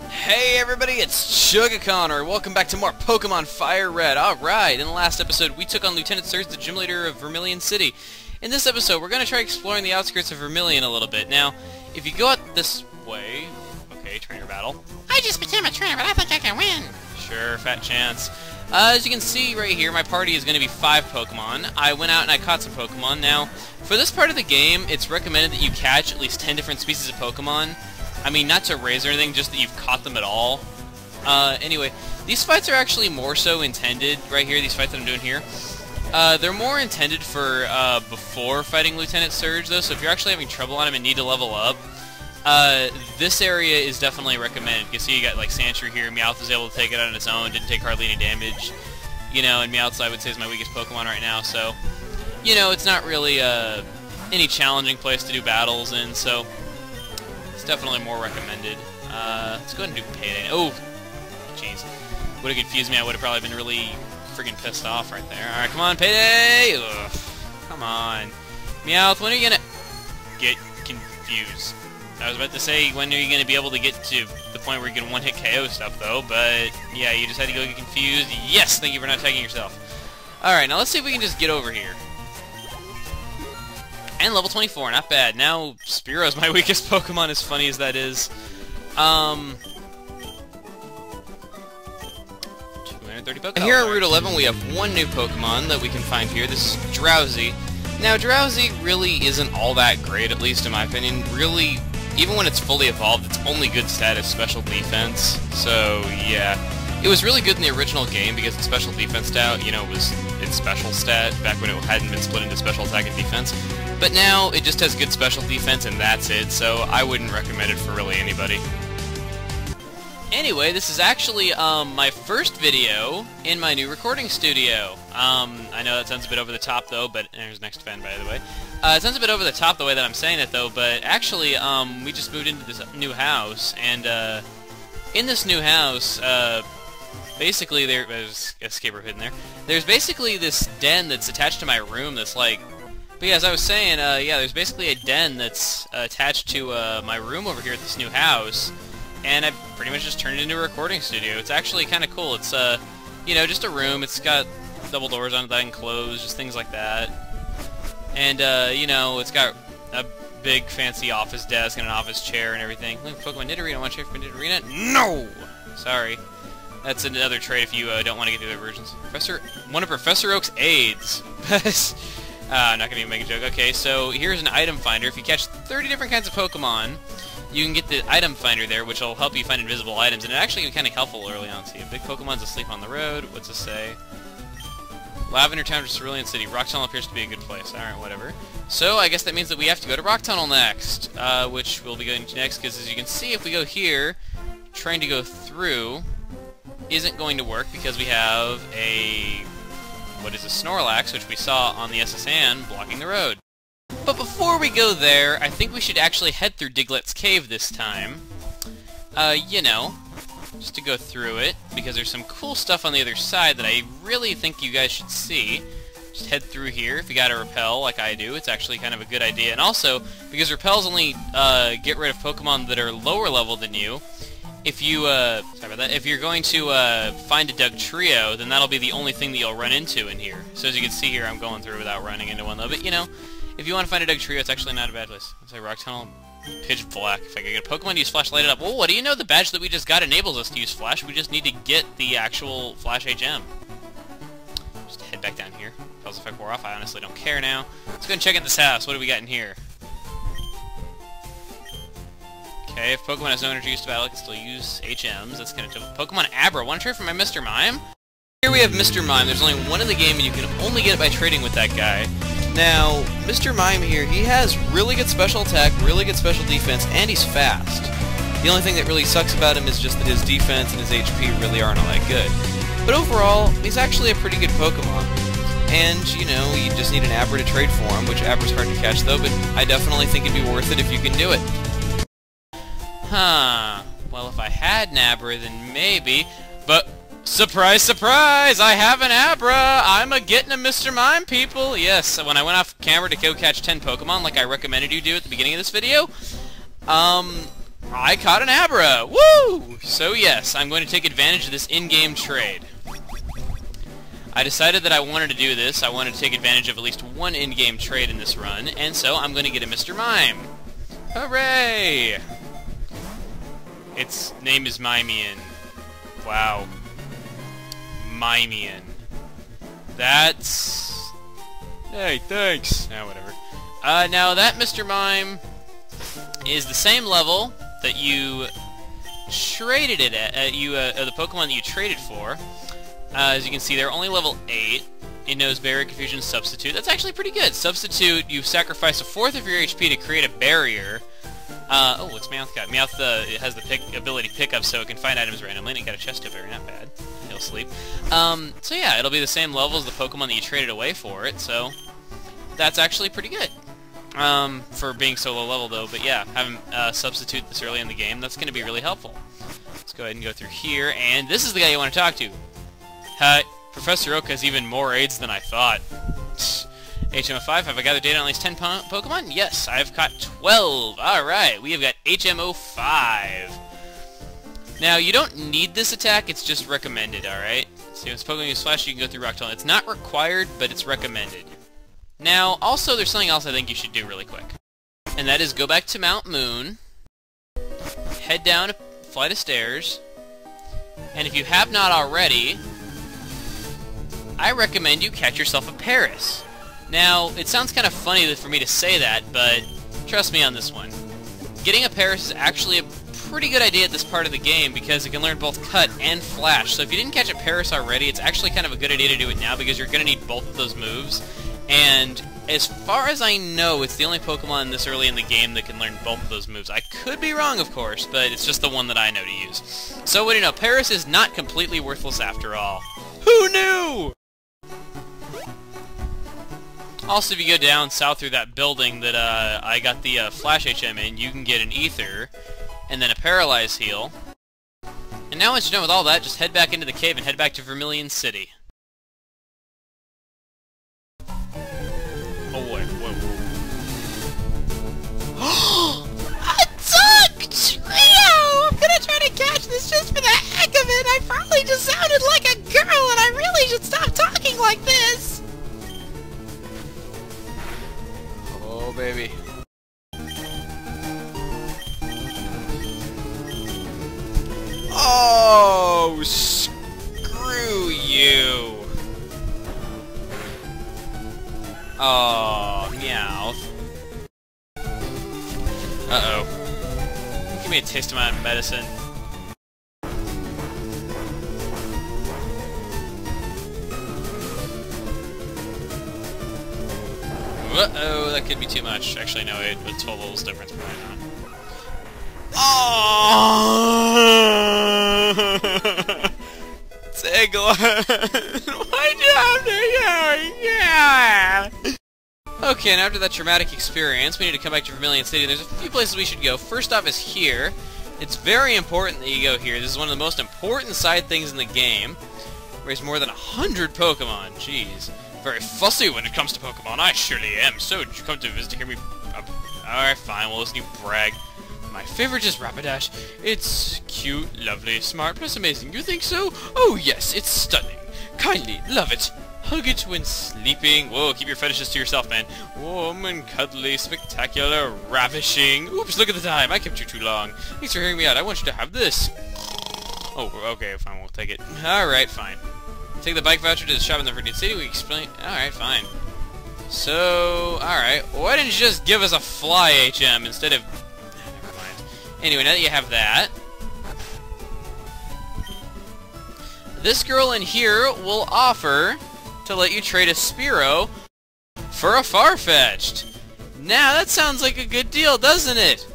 Hey everybody, it's Sugar Connor. Welcome back to more Pokemon FireRed. Alright, in the last episode we took on Lieutenant Surge, the gym leader of Vermilion City. In this episode we're going to try exploring the outskirts of Vermilion a little bit. Now, if you go out this way... Okay, trainer battle. I just became a trainer, but I think I can win. Sure, fat chance. As you can see right here, my party is going to be 5 Pokemon. I went out and I caught some Pokemon. Now, for this part of the game, it's recommended that you catch at least 10 different species of Pokemon. I mean, not to raise or anything, just that you've caught them at all. Anyway, these fights are actually more so intended, right here, these fights that I'm doing here. They're more intended for before fighting Lieutenant Surge, though, so if you're actually having trouble on him and need to level up, this area is definitely recommended. You can see you got, like, Sandshrew here. Meowth was able to take it out on its own, didn't take hardly any damage. You know, and Meowth, I would say, is my weakest Pokemon right now, so... You know, it's not really any challenging place to do battles in, so... It's definitely more recommended. Let's go ahead and do Payday. Oh! Jeez. Would have confused me. I would have probably been really freaking pissed off right there. Alright, come on, Payday! Ugh. Come on. Meowth, when are you gonna... get confused? I was about to say, when are you going to be able to get to the point where you can one-hit KO stuff, though, but, yeah, you just had to go get confused. Yes, thank you for not tagging yourself. Alright, now let's see if we can just get over here. And level 24, not bad. Now, Spearo's my weakest Pokemon, as funny as that is. 230 Pokemon. Here on Route 11, we have one new Pokemon that we can find here. This is Drowsy. Now, Drowsy really isn't all that great, at least in my opinion. Really... Even when it's fully evolved, it's only good status special defense. So, yeah. It was really good in the original game because the special defense stat, you know, was its special stat back when it hadn't been split into special attack and defense. But now, it just has good special defense and that's it, so I wouldn't recommend it for really anybody. Anyway, this is actually my first video in my new recording studio. I know that sounds a bit over the top though, but there's next fan by the way. It sounds a bit over the top the way that I'm saying it though, but actually we just moved into this new house, and in this new house, basically there's escape rope hidden there. There's basically this den that's attached to my room that's like... But yeah, as I was saying, yeah, there's basically a den that's attached to my room over here at this new house. And I pretty much just turned it into a recording studio. It's actually kind of cool. It's, you know, just a room. It's got double doors on it that I can close, just things like that. And, you know, it's got a big fancy office desk and an office chair and everything. Look, Pokemon Nidorina. Want to check for Nidorina? No! Sorry. That's another trait if you don't want to get the other versions. One of Professor Oak's aides. I'm not going to even make a joke. Okay, so here's an item finder. If you catch 30 different kinds of Pokemon, you can get the item finder there, which will help you find invisible items, and it actually can be kind of helpful early on. See, a big Pokemon's asleep on the road. What's this say? Lavender Town or Cerulean City. Rock Tunnel appears to be a good place. Alright, whatever. So, I guess that means that we have to go to Rock Tunnel next, which we'll be going to next, because as you can see, if we go here, trying to go through isn't going to work, because we have a... what is a Snorlax, which we saw on the SSN, blocking the road. But before we go there, I think we should actually head through Diglettz Cave this time. You know, just to go through it, because there's some cool stuff on the other side that I really think you guys should see. Just head through here. If you got a Repel, like I do, it's actually kind of a good idea. And also, because Repels only get rid of Pokemon that are lower level than you, if you, sorry about that, if you're going to find a Dugtrio, then that'll be the only thing that you'll run into in here. So as you can see here, I'm going through without running into one though, but you know, if you want to find a Dugtrio, it's actually not a bad place. Let's say Rock Tunnel, Pitch Black. If I could get a Pokemon to use Flash, light it up. Well, what do you know? The badge that we just got enables us to use Flash. We just need to get the actual Flash HM. Just head back down here. Repel's effect wore off. I honestly don't care now. Let's go and check out this house. What do we got in here? Okay, if Pokemon has no energy used to battle, it can still use HMs. That's kind of tough. Pokemon Abra. Want to trade for my Mr. Mime? Here we have Mr. Mime. There's only one in the game, and you can only get it by trading with that guy. Now, Mr. Mime here, he has really good special attack, really good special defense, and he's fast. The only thing that really sucks about him is just that his defense and his HP really aren't all that good. But overall, he's actually a pretty good Pokemon. And, you know, you just need an Abra to trade for him, which Abra's hard to catch though, but I definitely think it'd be worth it if you can do it. Huh. Well, if I had an Abra, then maybe, but... Surprise, surprise! I have an Abra! I'm a-getting a Mr. Mime, people! Yes, when I went off camera to go catch 10 Pokemon, like I recommended you do at the beginning of this video, I caught an Abra! Woo! Woo! So yes, I'm going to take advantage of this in-game trade. I decided that I wanted to do this. I wanted to take advantage of at least one in-game trade in this run, and so I'm going to get a Mr. Mime. Hooray! Its name is Mimean. Wow. Mimean. That's... Hey, thanks! Oh, whatever. Now that Mr. Mime is the same level that you traded it at, the Pokemon that you traded for. As you can see, they're only level 8. It knows Barrier, Confusion, Substitute. That's actually pretty good. Substitute, you sacrifice a fourth of your HP to create a barrier. Oh, what's Meowth got? Meowth it has the ability pickup, so it can find items randomly, and it got a chest tip berry, not bad. He'll sleep. So yeah, it'll be the same level as the Pokemon that you traded away for it, so that's actually pretty good. For being so low level, though, but yeah, having Substitute this early in the game, that's going to be really helpful. Let's go ahead and go through here, and this is the guy you want to talk to. Hi, Professor Oak has even more aids than I thought. HM05, have I gathered data on at least 10 Pokemon? Yes, I've caught 12. Alright, we have got HM05. Now, you don't need this attack, it's just recommended, alright? So when it's Pokemon use Flash, you can go through Rock Tunnel. It's not required, but it's recommended. Now, also, there's something else I think you should do really quick. And that is go back to Mount Moon, head down a flight of stairs, and if you have not already, I recommend you catch yourself a Paris. Now, it sounds kind of funny for me to say that, but trust me on this one. Getting a Paris is actually a pretty good idea at this part of the game because it can learn both Cut and Flash. So if you didn't catch a Paris already, it's actually kind of a good idea to do it now because you're going to need both of those moves. And as far as I know, it's the only Pokemon this early in the game that can learn both of those moves. I could be wrong, of course, but it's just the one that I know to use. So what do you know, Paris is not completely worthless after all. Who knew? Also, if you go down south through that building that I got the Flash HM in, you can get an Ether, and then a Paralyze Heal. And now once you're done with all that, just head back into the cave and head back to Vermilion City. Oh, wait, whoa. A duck! Trio! I'm gonna try to catch this just for the heck of it! I probably just sounded like a girl, and I really should stop talking like this! Oh, baby. Oh, screw you. Oh, Meowth. Uh-oh. Give me a taste of my medicine. Uh-oh, that could be too much. Actually, no, with 12 levels difference, probably not. Oh! Diglettz! Why'd you have to go? Yeah! Okay, and after that traumatic experience, we need to come back to Vermilion City. There's a few places we should go. First off is here. It's very important that you go here. This is one of the most important side things in the game. There's more than 100 Pokemon. Jeez. Very fussy when it comes to Pokemon. I surely am. So, did you come to visit to hear me? Alright, fine. Well, listen, you brag. My favorite is Rapidash. It's cute, lovely, smart, plus amazing. You think so? Oh, yes, it's stunning. Kindly, love it. Hug it when sleeping. Whoa, keep your fetishes to yourself, man. Warm and cuddly, spectacular, ravishing. Oops, look at the time. I kept you too long. Thanks for hearing me out. I want you to have this. Oh, okay, fine. We'll take it. Alright, fine. Take the bike voucher to the shop in the Vermilion City. We explain. Alright, fine. So, alright. Why didn't you just give us a fly HM instead of... Never mind. Anyway, now that you have that... This girl in here will offer to let you trade a Spearow for a Farfetch'd. Now, that sounds like a good deal, doesn't it?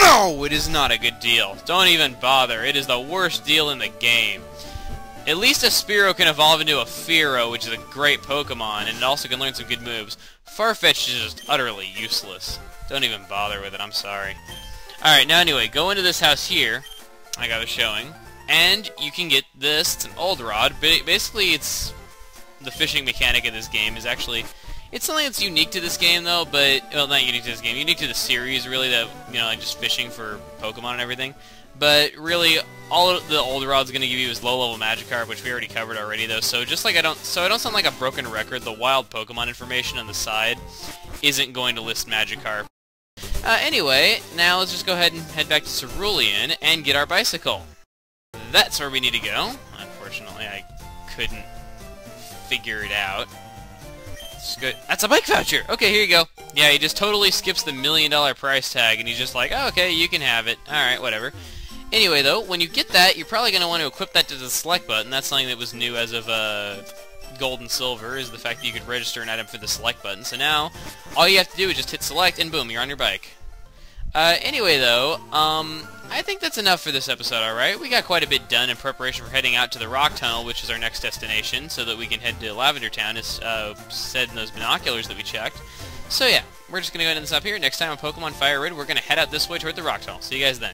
No, it is not a good deal. Don't even bother. It is the worst deal in the game. At least a Spearow can evolve into a Fearow, which is a great Pokemon, and it also can learn some good moves. Farfetch'd is just utterly useless. Don't even bother with it, I'm sorry. Alright, now anyway, go into this house here. I got it showing. And you can get this. It's an old rod. Basically, it's... The fishing mechanic of this game is actually... It's something that's unique to this game, though, but... Well, not unique to this game. Unique to the series, really, that, you know, like just fishing for Pokemon and everything. But really, all the old rod's going to give you is low-level Magikarp, which we already covered already, though. So just like I don't sound like a broken record, the wild Pokemon information on the side isn't going to list Magikarp. Anyway, now let's just go ahead and head back to Cerulean and get our bicycle. That's where we need to go. Unfortunately, I couldn't figure it out. That's a bike voucher! Okay, here you go. Yeah, he just totally skips the $1 million price tag, and he's just like, oh, okay, you can have it. Alright, whatever. Anyway, though, when you get that, you're probably going to want to equip that to the select button. That's something that was new as of Gold and Silver, is the fact that you could register an item for the select button. So now, all you have to do is just hit select, and boom, you're on your bike. Anyway, though, I think that's enough for this episode, alright? We got quite a bit done in preparation for heading out to the Rock Tunnel, which is our next destination, so that we can head to Lavender Town, as said in those binoculars that we checked. So yeah, we're just going to go end this up here. Next time on Pokemon FireRed, we're going to head out this way toward the Rock Tunnel. See you guys then.